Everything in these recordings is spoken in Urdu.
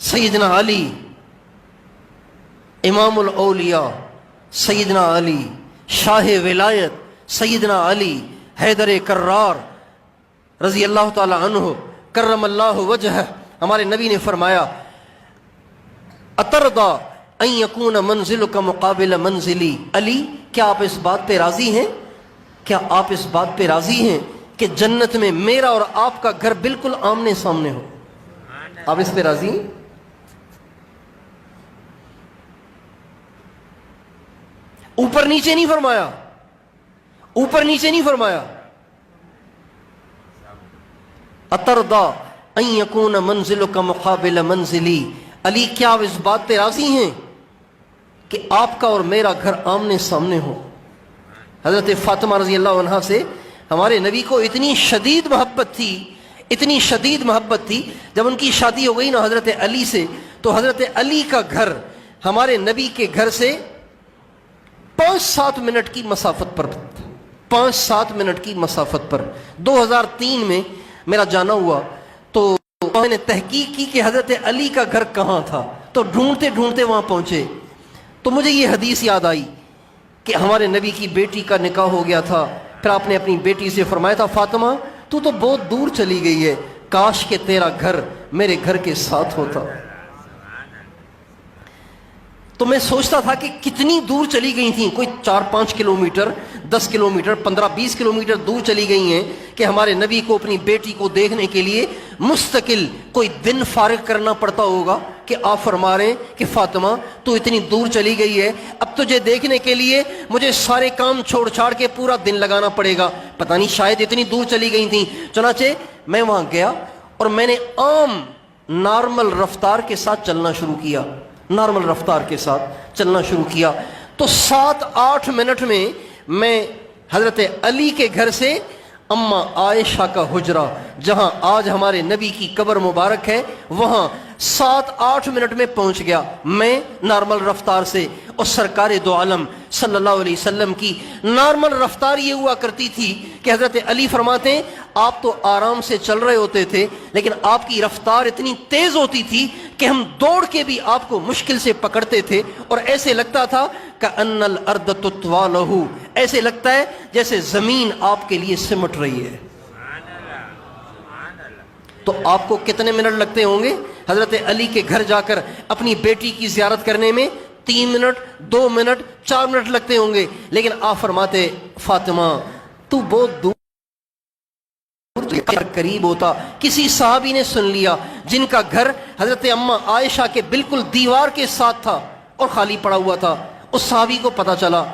سیدنا علی امام الاولیاء، سیدنا علی شاہ ولایت، سیدنا علی حیدر کرار رضی اللہ تعالی عنہ کرم اللہ وجہہ، ہمارے نبی نے فرمایا اترضا ان یکون منزلک مقابل منزلی، علی کیا آپ اس بات پہ راضی ہیں، کیا آپ اس بات پہ راضی ہیں کہ جنت میں میرا اور آپ کا گھر بالکل آمنے سامنے ہو؟ آپ اس پہ راضی ہیں؟ اوپر نیچے نہیں فرمایا، اوپر نیچے نہیں فرمایا، اترضا ان یکون منزلک مقابل منزلی، علی کیا آپ اس بات پہ راضی ہیں کہ آپ کا اور میرا گھر آمنے سامنے ہو؟ حضرت فاطمہ رضی اللہ عنہا سے ہمارے نبی کو اتنی شدید محبت تھی، اتنی شدید محبت تھی، جب ان کی شادی ہو گئی نا حضرت علی سے، تو حضرت علی کا گھر ہمارے نبی کے گھر سے 5-7 منٹ کی مسافت پر، 5-7 منٹ کی مسافت پر۔ 2003 میں میرا جانا ہوا تو میں نے تحقیق کی کہ حضرت علی کا گھر کہاں تھا، تو ڈھونڈتے ڈھونڈتے وہاں پہنچے تو مجھے یہ حدیث یاد آئی کہ ہمارے نبی کی بیٹی کا نکاح ہو گیا تھا، پھر آپ نے اپنی بیٹی سے فرمایا تھا فاطمہ تو بہت دور چلی گئی ہے، کاش کہ تیرا گھر میرے گھر کے ساتھ ہوتا۔ تو میں سوچتا تھا کہ کتنی دور چلی گئی تھیں، کوئی 4-5 کلومیٹر، 10 کلومیٹر، 15-20 کلومیٹر دور چلی گئی ہیں کہ ہمارے نبی کو اپنی بیٹی کو دیکھنے کے لیے مستقل کوئی دن فارغ کرنا پڑتا ہوگا کہ آپ فرما رہے ہیں کہ فاطمہ تو اتنی دور چلی گئی ہے، اب تجھے دیکھنے کے لیے مجھے سارے کام چھوڑ چھاڑ کے پورا دن لگانا پڑے گا، پتہ نہیں شاید اتنی دور چلی گئی تھیں۔ چنانچہ میں وہاں گیا اور میں نے عام نارمل رفتار کے ساتھ چلنا شروع کیا، نارمل رفتار کے ساتھ چلنا شروع کیا، تو 7-8 منٹ میں حضرت علی کے گھر سے اماں عائشہ کا حجرہ جہاں آج ہمارے نبی کی قبر مبارک ہے وہاں 7-8 منٹ میں پہنچ گیا، میں نارمل رفتار سے۔ اور سرکار دو عالم صلی اللہ علیہ وسلم کی نارمل رفتار یہ ہوا کرتی تھی کہ حضرت علی فرماتے ہیں آپ تو آرام سے چل رہے ہوتے تھے لیکن آپ کی رفتار اتنی تیز ہوتی تھی کہ ہم دوڑ کے بھی آپ کو مشکل سے پکڑتے تھے، اور ایسے لگتا تھا کأن الارض تطوی لہ، ایسے لگتا ہے جیسے زمین آپ کے لیے سمٹ رہی ہے۔ تو آپ کو کتنے منٹ لگتے ہوں گے حضرت علی کے گھر جا کر اپنی بیٹی کی زیارت کرنے میں؟ 3 منٹ، 2 منٹ، 4 منٹ لگتے ہوں گے، لیکن آپ فرماتے فاطمہ تو بہت دور قریب ہوتا۔ کسی صحابی نے سن لیا جن کا گھر حضرت اماں عائشہ کے بالکل دیوار کے ساتھ تھا اور خالی پڑا ہوا تھا، اس صحابی کو پتا چلا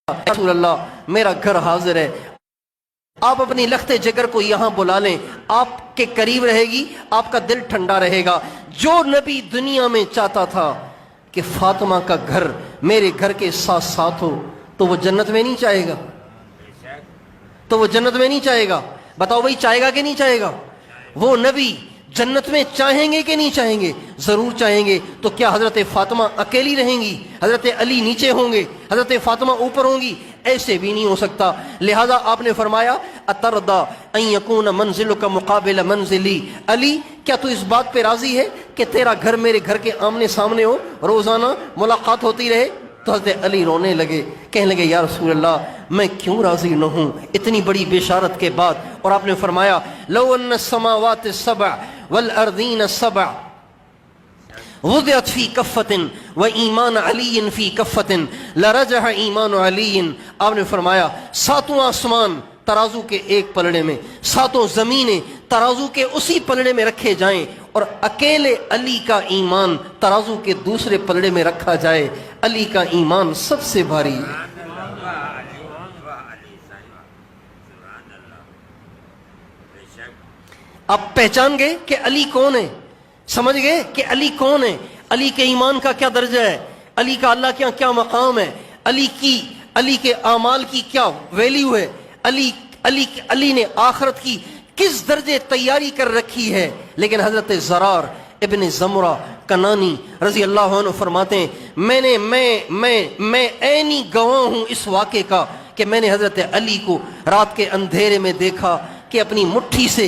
رسول اللہ میرا گھر حاضر ہے، آپ اپنی لخت جگر کو یہاں بلا لیں، آپ کے قریب رہے گی، آپ کا دل ٹھنڈا رہے گا۔ جو نبی دنیا میں چاہتا تھا کہ فاطمہ کا گھر میرے گھر کے ساتھ ساتھ ہو تو وہ جنت میں نہیں چاہے گا، تو وہ جنت میں نہیں چاہے گا؟ بتاؤ بھائی چاہے گا کہ نہیں چاہے گا؟ وہ نبی جنت میں چاہیں گے کہ نہیں چاہیں گے؟ ضرور چاہیں گے۔ تو کیا حضرت فاطمہ اکیلی رہیں گی، حضرت علی نیچے ہوں گے، حضرت فاطمہ اوپر ہوں گی؟ ایسے بھی نہیں ہو سکتا۔ لہذا آپ نے فرمایا اترضا ان یکون منزلک مقابل منزلی، علی کیا تو اس بات پہ راضی ہے کہ تیرا گھر میرے گھر کے آمنے سامنے ہو، روزانہ ملاقات ہوتی رہے؟ تو حضرت علی رونے لگے، کہنے لگے یا رسول اللہ میں کیوں راضی نہ ہوں اتنی بڑی بشارت کے بعد۔ اور آپ نے فرمایا لو ان السماوات السبع والارضین السبع وضعت فی کفۃ وایمان علی فی کفۃ لرجح ایمان علی، آپ نے فرمایا 7 آسمان ترازو کے ایک پلڑے میں، 7 زمینیں ترازو کے اسی پلڑے میں رکھے جائیں اور اکیلے علی کا ایمان ترازو کے دوسرے پلڑے میں رکھا جائے، علی کا ایمان سب سے بھاری ہے۔ آپ پہچان گئے کہ علی کون ہے، سمجھ گئے کہ علی کون ہے، علی کے ایمان کا کیا درجہ ہے، علی کا اللہ کے کیا مقام ہے، علی کے اعمال کی کیا ویلیو ہے، علی نے آخرت کی کس درجے تیاری کر رکھی ہے۔ لیکن حضرت زرار ابن زمرہ کنانی رضی اللہ عنہ فرماتے ہیں میں عینی گواہ ہوں اس واقعے کا کہ میں نے حضرت علی کو رات کے اندھیرے میں دیکھا کہ اپنی مٹھی سے